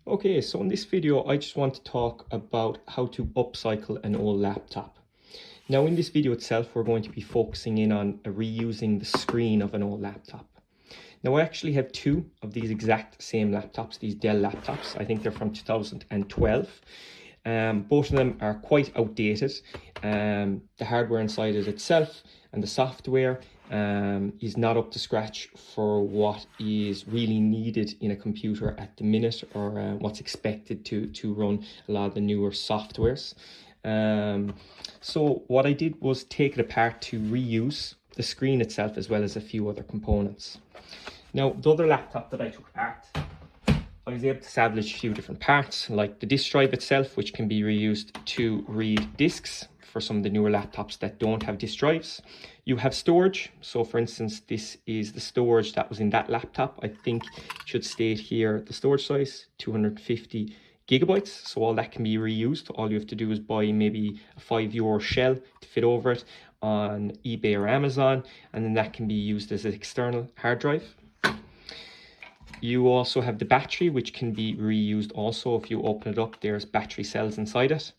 Okay, so in this video, I just want to talk about how to upcycle an old laptop. Now, in this video itself, we're going to be focusing in on reusing the screen of an old laptop. Now, I actually have two of these exact same laptops, these Dell laptops. I think they're from 2012. Both of them are quite outdated. The hardware inside it itself and the software is not up to scratch for what is really needed in a computer at the minute, or what's expected to run a lot of the newer softwares. So what I did was take it apart to reuse the screen itself as well as a few other components. Now, the other laptop that I took apart, I was able to salvage a few different parts, like the disk drive itself, which can be reused to read discs for some of the newer laptops that don't have disk drives. You have storage. So for instance, this is the storage that was in that laptop. I think it should state here the storage size, 250 gigabytes. So all that can be reused. All you have to do is buy maybe a €5 shell to fit over it on eBay or Amazon, and then that can be used as an external hard drive. You also have the battery, which can be reused also. If you open it up, there's battery cells inside it.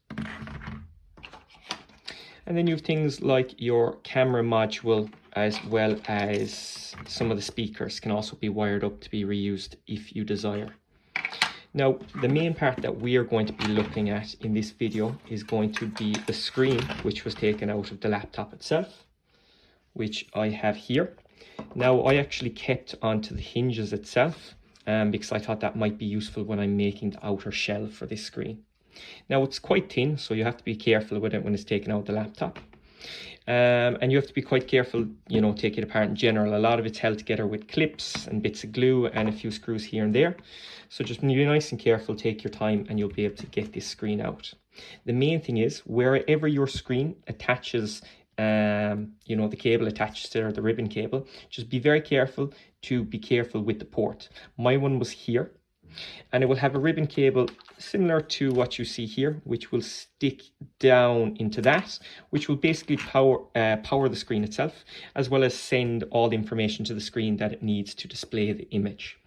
And then you have things like your camera module, as well as some of the speakers can also be wired up to be reused if you desire. Now, the main part that we are going to be looking at in this video is going to be the screen, which was taken out of the laptop itself, which I have here. Now, I actually kept onto the hinges itself because I thought that might be useful when I'm making the outer shell for this screen. Now, it's quite thin, so you have to be careful with it when it's taken out of the laptop. And you have to be quite careful, take it apart in general. A lot of it's held together with clips and bits of glue and a few screws here and there. So just be nice and careful, take your time, and you'll be able to get this screen out. The main thing is, wherever your screen attaches, the cable attaches to, or the ribbon cable, just be very careful with the port. My one was here, and it will have a ribbon cable similar to what you see here, which will stick down into that, which will basically power the screen itself, as well as send all the information to the screen that it needs to display the image.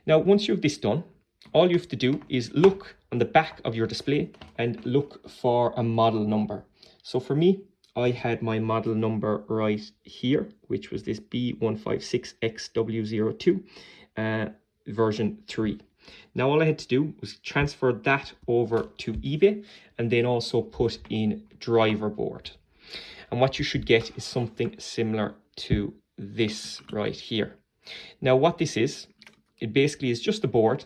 Now, once you have this done, all you have to do is look on the back of your display and look for a model number. So for me, I had my model number right here, which was this B156XW02 version 3. Now all I had to do was transfer that over to eBay and then also put in driver board. And what you should get is something similar to this right here. Now what this is, it basically is just a board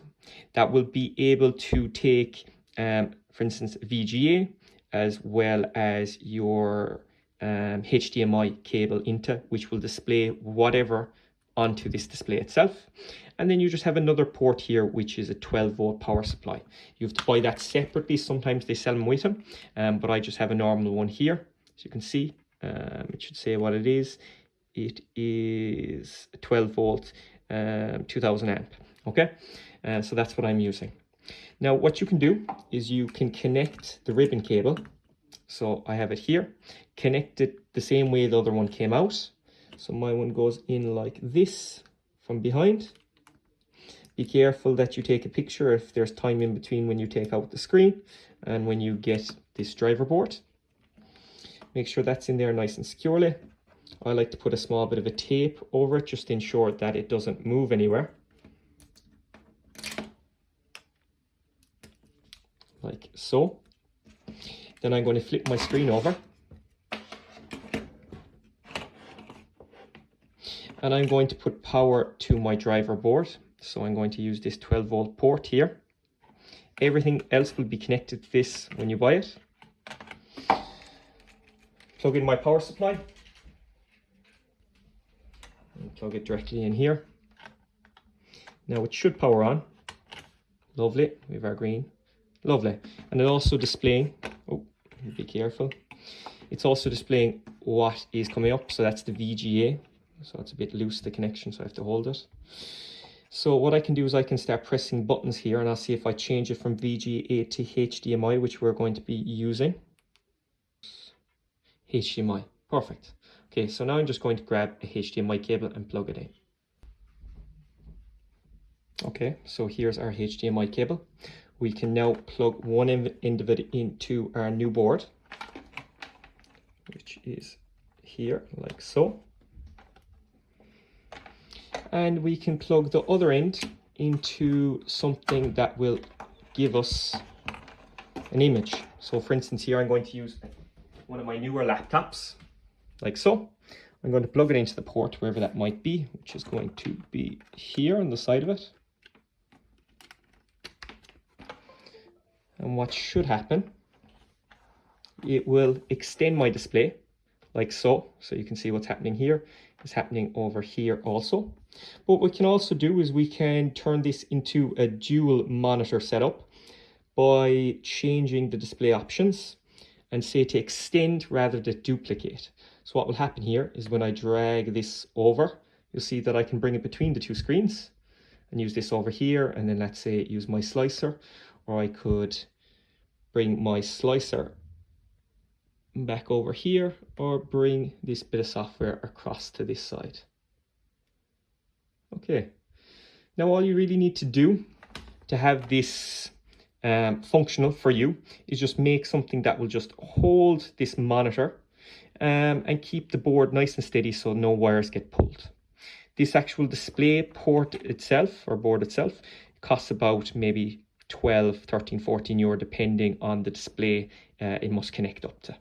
that will be able to take, for instance, VGA, as well as your HDMI cable into, which will display whatever onto this display itself. And then you just have another port here, which is a 12-volt power supply. You have to buy that separately. Sometimes they sell them with them, but I just have a normal one here. As you can see, it should say what it is. It is a 12-volt, 2000 amp. Okay, so that's what I'm using. Now, what you can do is you can connect the ribbon cable. So I have it here, connected the same way the other one came out. So my one goes in like this from behind. Be careful that you take a picture if there's time in between when you take out the screen and when you get this driver board. Make sure that's in there nice and securely. I like to put a small bit of a tape over it just to ensure that it doesn't move anywhere. Like so. Then I'm going to flip my screen over. And I'm going to put power to my driver board. So I'm going to use this 12-volt port here. Everything else will be connected to this when you buy it. Plug in my power supply. And plug it directly in here. Now it should power on. Lovely. We have our green. Lovely. And it's also displaying, be careful. It's also displaying what is coming up. So that's the VGA. So it's a bit loose, the connection, so I have to hold it. So what I can do is I can start pressing buttons here, and I'll see if I change it from VGA to HDMI, which we're going to be using. HDMI, perfect. Okay, so now I'm just going to grab a HDMI cable and plug it in. Okay, so here's our HDMI cable. We can now plug one end of it into our new board, which is here, like so. And we can plug the other end into something that will give us an image. So for instance, here I'm going to use one of my newer laptops, like so. I'm going to plug it into the port, wherever that might be, which is going to be here on the side of it. And what should happen, it will extend my display like so. So you can see what's happening here is happening over here also. But what we can also do is we can turn this into a dual monitor setup by changing the display options and say to extend rather than duplicate. So what will happen here is when I drag this over, you'll see that I can bring it between the two screens and use this over here, and then let's say use my slicer, or I could bring my slicer back over here, or bring this bit of software across to this side. Okay, now all you really need to do to have this functional for you is just make something that will just hold this monitor and keep the board nice and steady so no wires get pulled. This actual display port itself, or board itself, costs about maybe 12, 13, 14 euro depending on the display it must connect up to.